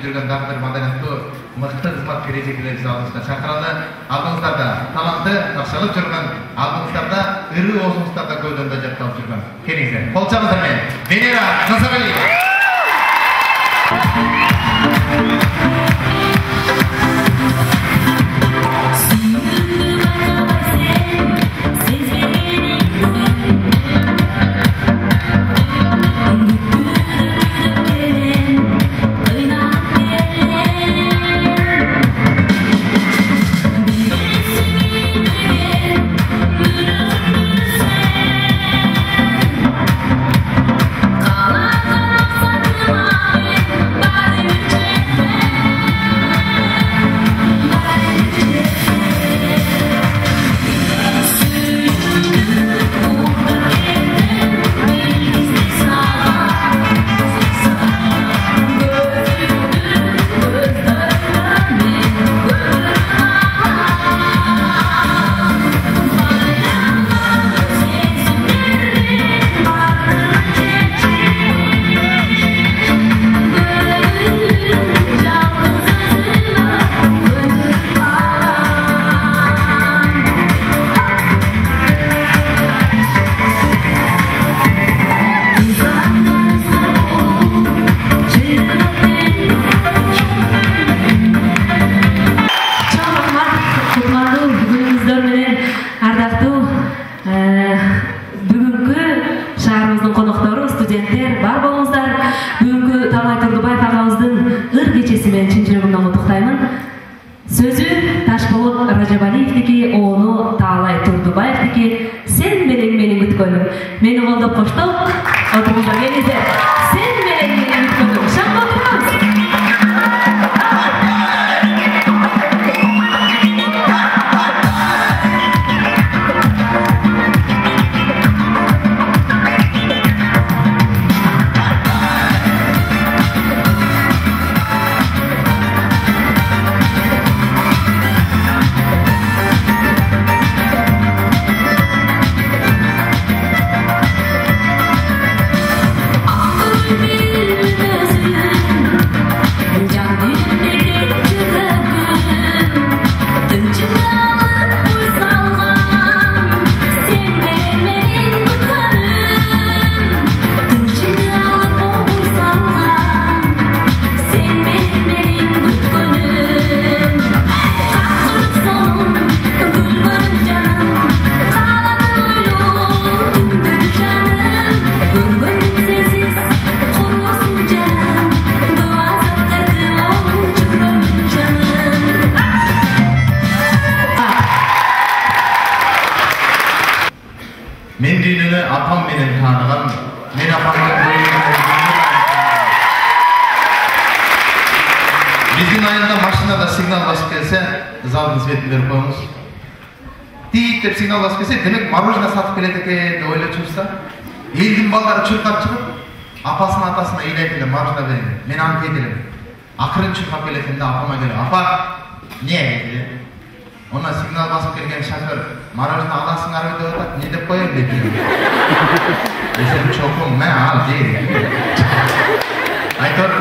жүргөн дагы бир маданияттуу мыкты кызматкер эжекелерибизди алдыбызга чакыралы. Алдыңыздарда талантты, такшалып жүргөн, алдыңыздарда ыры оозуңуздарда көйдөндө жатталып жүргөн. Келиңиздер. Кол чабыңыздар менен Венера Назаралиева. Signal basıp kelse, demek marujna satıp keledi eкен деп ойлап жүрсө, элдин балдары чуркап чыгып, апасына атасына ыйлайт эле маружна берин. Мен аны кетелем. Акырын чуркап келетин да апама келип, апа, не dedi. Ona signal basıp келген шофер, маружна аласыңарбы деп атат, не деп коем dedi. Десем, чокум, мен ал дейм. Айтор,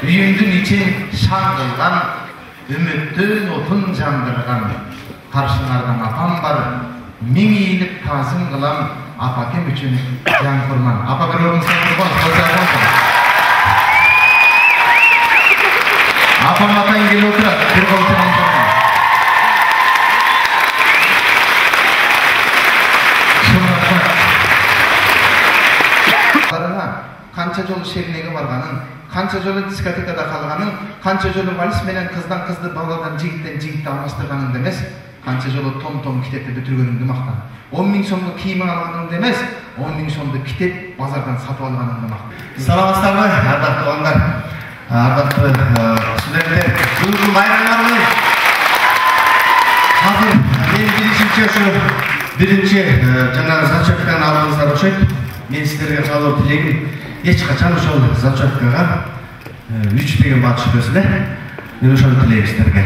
үйүңдүн ичин шаң кылган, үмүттүн отун жандырган. Karşılardan apam var, min iyilik tasım kılan apa kim için can kurman. Apa bir olumsuz kurban, hoşçakalın. Apa mata ingin oturat, bir koltuğun kurban. Şunlarına kança jolu şeklege barganın, kança jolu diskotekada kalganın, kança jolu valis menen kızdan kızdı, baladan jigitten jigitти almaштырганын demez. Kança jolu tom kitepte бүтүргөнүмдү мактан. 10.000 сомдук кийим алганымды эмес, 10.000 сомдук китеп базардан сатып алганымды мактан. Саламатсыздарбы, ардактуу балдар, ардактуу студенттер. Бүгүнкү байрамдарыбыз азыр мен биринчи жанагы зачетканы алдыңыздар окшойт. Мен сиздерге каалоо тилегим эч качан ошол зачеткага 3 деген бат түшпөсүн эле. Мен ошону тилейм сиздерге.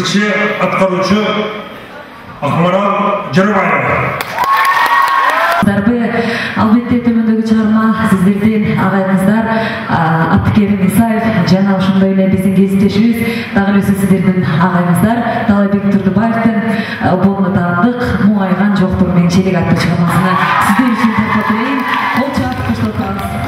кызчы аткаруучу Акмарал Жарыбаева. Албетте төмөндөгү чыгарма сиздердин агайыңыздар Абдыкерим Исаев жана ошондой эле биздин кезиптешибиз дагы эле сиздердин агайыңыздар Талайбек Турдубаевдин Болну таандык муңайган жоктур мен челек аттуу чыгармасына сиздер үчүн таркатайын. Кол чаап коштолсоңуз.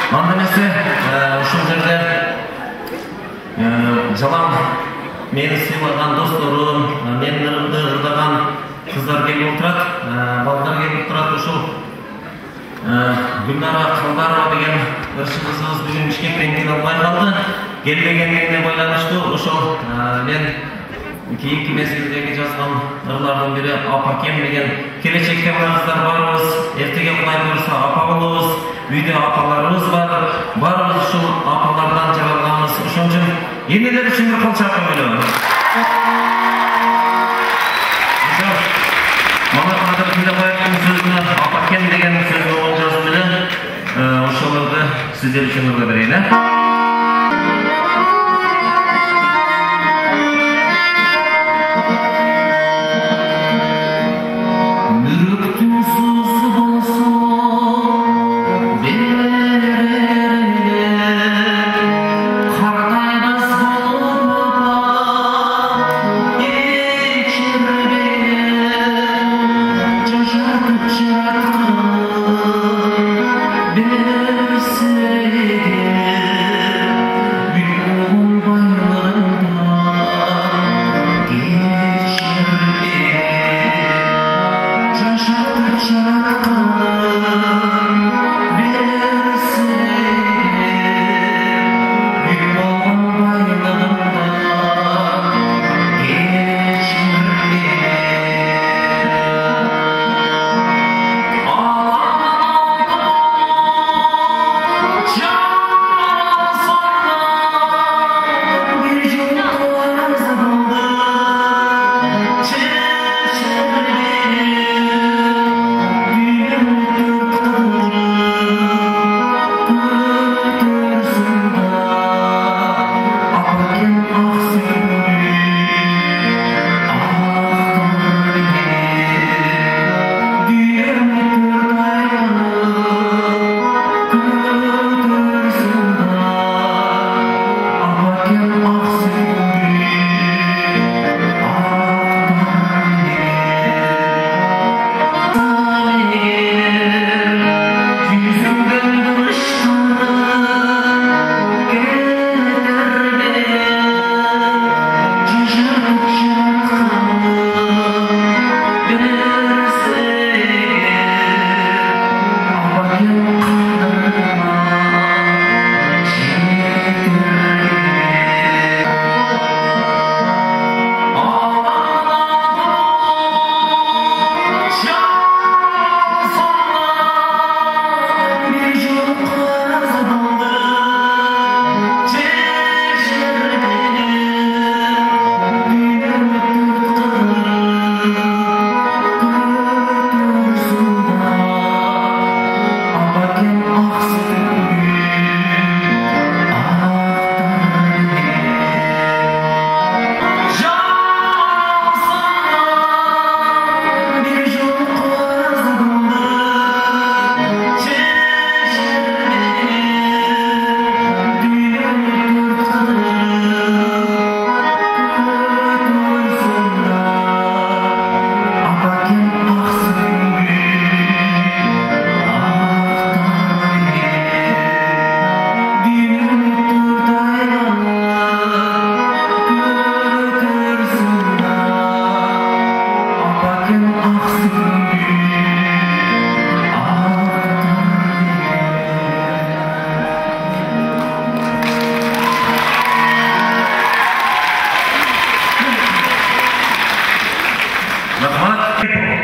Анда эмесе ушул жерде жалаң мени сыйлаган досторум, менин ырымды ырдаган кыздар келип отурат, балдар келип отурат. Ушул Гүлнара Калдарова деген ырчыбызыбыз бүгүн Бишкектен келе албай калды. Келбегендигине байланыштуу ошол мен кийинки мезгилдеги жазган ырлардын бири Апакем деген келечекте мына кыздар барыбыз эртеге Кудай буйруса апа болобуз. Үйдө апаларыбыз бар. Барыбыз ушул апалардан жаралганбыз. Ошон үчүн энелер үчүн бир кол чапкан ойлойм. Мамат Кадыр Кылдабаевдин сөзүнө Апакем деген сөзү жазып эле ошолорду сиздер үчүн ырга берейин.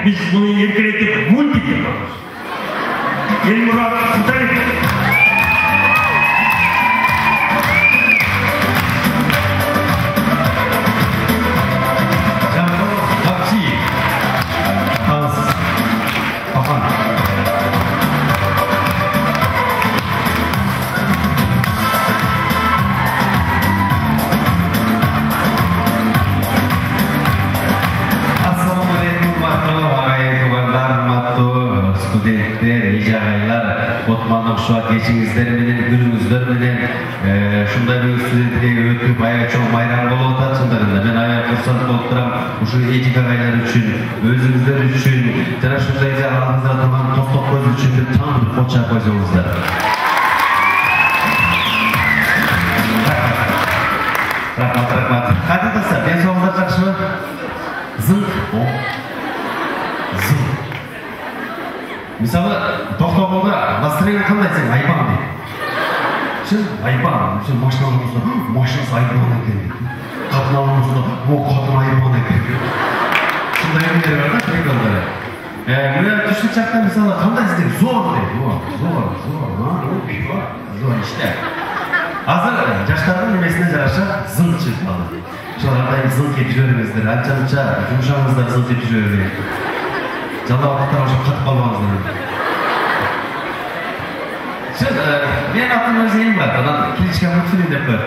Biz bunu erkeletip multik yapıyoruz. Elmurat Kutay'ın geçinizler bilen, günümüzler bilen, şunda bir stüdentliğe ötüp ayağa çok bayram bolu otarsınlarında. Ben ayağa fırsat bolup şu etik ağaylar için, özünüzler için, tara şundayca ağzınızda duran top göz için bir tam bir koça koyduğunuzda. Рахмат. Қайда достар, денсаулықтар жақсы ма? Зың. Зың. Мысалы, тоқтауға настроение қандай сен айбан дейді. Сен айбан, сен машинаның болса, машинасы айбан екен дейді. Қатынаның болса, қатын айбан екен дейді. Сондай әңгімелер бар да, приколдары. Мына түшік жақта мысалы қандай сіздер зор дейді. Зор іште. Азыр жаштардың немесіне жараша зың шығып қалды. Шолар ардайым зың кеп жүреріңіздер, анша-мұнша жұмшаңыздар зың кеп жүреріңіздер. Жала уақыттар ошо қатып қалмаңыздар. Мен атын өзі ең бар, анан келішкен мультфильм деп қой.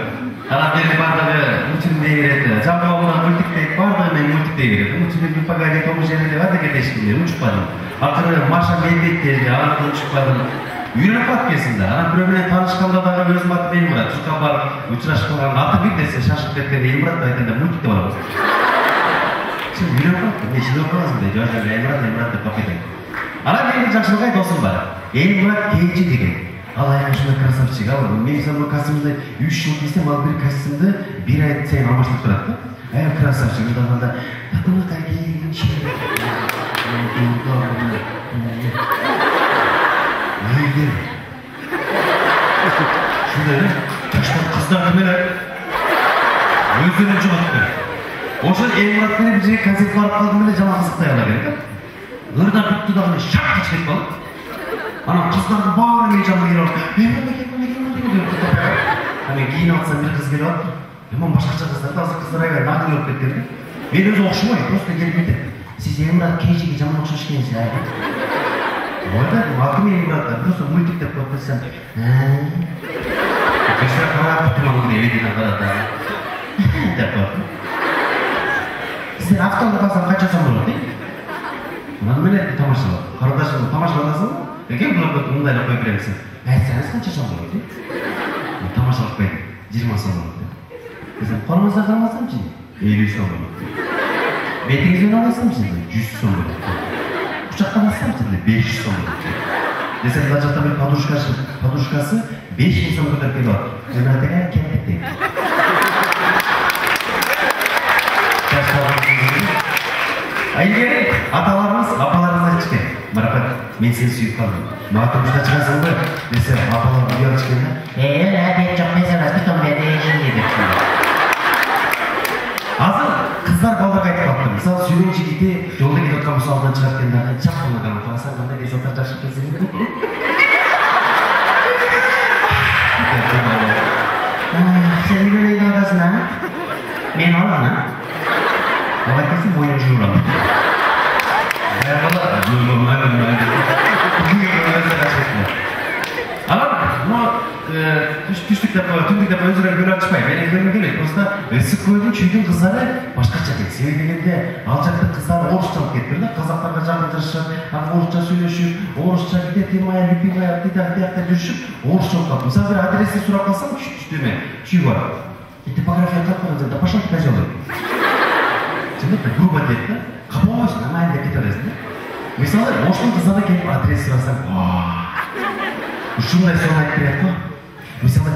Анан берді бардығы мультфильм дей береді. Жалпы ауылдан мультик дейік, бардығы мен мультик дей береді. Мультфильм погоди, тому жерде деп ады кетешкенде, ұшып бардым. Ақыры Маша Медведь анан ұшып бардым. Үйреніп қалып келсін да, анан біреумен танышқанда дағы өзім аты Елмұрат. Жұқа барып, ұшырашып қалған аты бір десе шашып кеткен Елмұрат айтқанда мультик деп алады. Сен үйреніп қалыпты, не жинап қаласың дейді, жауап Елмұрат деп бақытың. Анан менің жақшылығай досым бар, Елмұрат Кейджи деген. Ал аяғын шынай красавчик, ал мен мысалы костюмды 3 жыл кесем, ал бір костюмды бір ай сайын алмаштырып тұрады да. Аяқ красавчик, ұндағанда татымақай келген шеге. Егер шындай да, таштан қыздар кімені өздерін жұғатты. Ошын Елмұратпен бір жерге концерт барып қалдым біле жаман қызықтай ала керек. Ұрда бұтты дағыны шақ қашып қалып. Анан қыздардың бары мен жанына келіп алып, мен кейін алсам бір қыз келіп алып, мен башқаша қыздар, азыр қыздар айға нағын өліп кеткен. Мен өзі оқшымай, просто келіп кетті. Сіз Елмұрат Кейджиге жаман оқшаш екенсіз, айға. Ойда, атым Елмұрат, просто мультик деп қойып қойсам. Кешірі қарап тұтыманың деп еден қарата. Деп қойып. Сіздер автонды басам қанша сом болады, дейді? Онан мен әйтті тамашалап. Қарадашымды тамашаладасың ба? Екен бұлап көтті мұндайлы қойып беремісің. Әйтсеңіз қанша сом болады, дейді? Тамашалап қойды, 20 сом болады. Десем, қолыңызда қалмасам ше, 50 сом болады. Бетіңізбен аласам ше, 100 сом болады. Құшаққа бассам ше, 500 сом болады. Десем, мына жақта бір подушкасы 5000 сом көтеріп келіп алады. Мен айтайын кәмпет дейді. Айлгері аталарымыз, апаларымыз айтышкен. Марапат, мен сені сүйіп қалдым. Мағатымызда шығасың ба? Десе, апалар ұял ішкенде. Әбет жоқ, мен сені күтім берді, ешінде деп шығады. Азыр қыздар балдарға айтып қалыпты. Мысалы, сүйген жігіте жолда кетіп отқан мысалдан шығарткендерді чаққылы қанып қаласаң, қандай результат жақсы келсең бе? Сен үйленейді аласың, а? Мен алам, а? Олай келсің, мойын жуырам. Алам, түштік деп, түндік деп өзірі көл атышпай, мен екенім келеді. Просто өсік көлдің чүйдің қыздары башқаша дейді. Себебі дегенде ал жақтың қыздары орысшалық кетті. Қазақтарға жақын тырышып, орысша сөйлешіп, орысша где ты моя любимая, тида-тида жүршіп, орысшалық қалып. Мысалы бір адресті сұрап қалсам, түштеме, чүй бар. Типография қалып қалған, да пошел типа жолы. Сенде бір грубо дейді, қапалмайсың, амайын деп кете бересің. Мысалы, орыстың қыздары келіп адрес сұрасаң, шындай соны айтып береді ғой. Мысалы,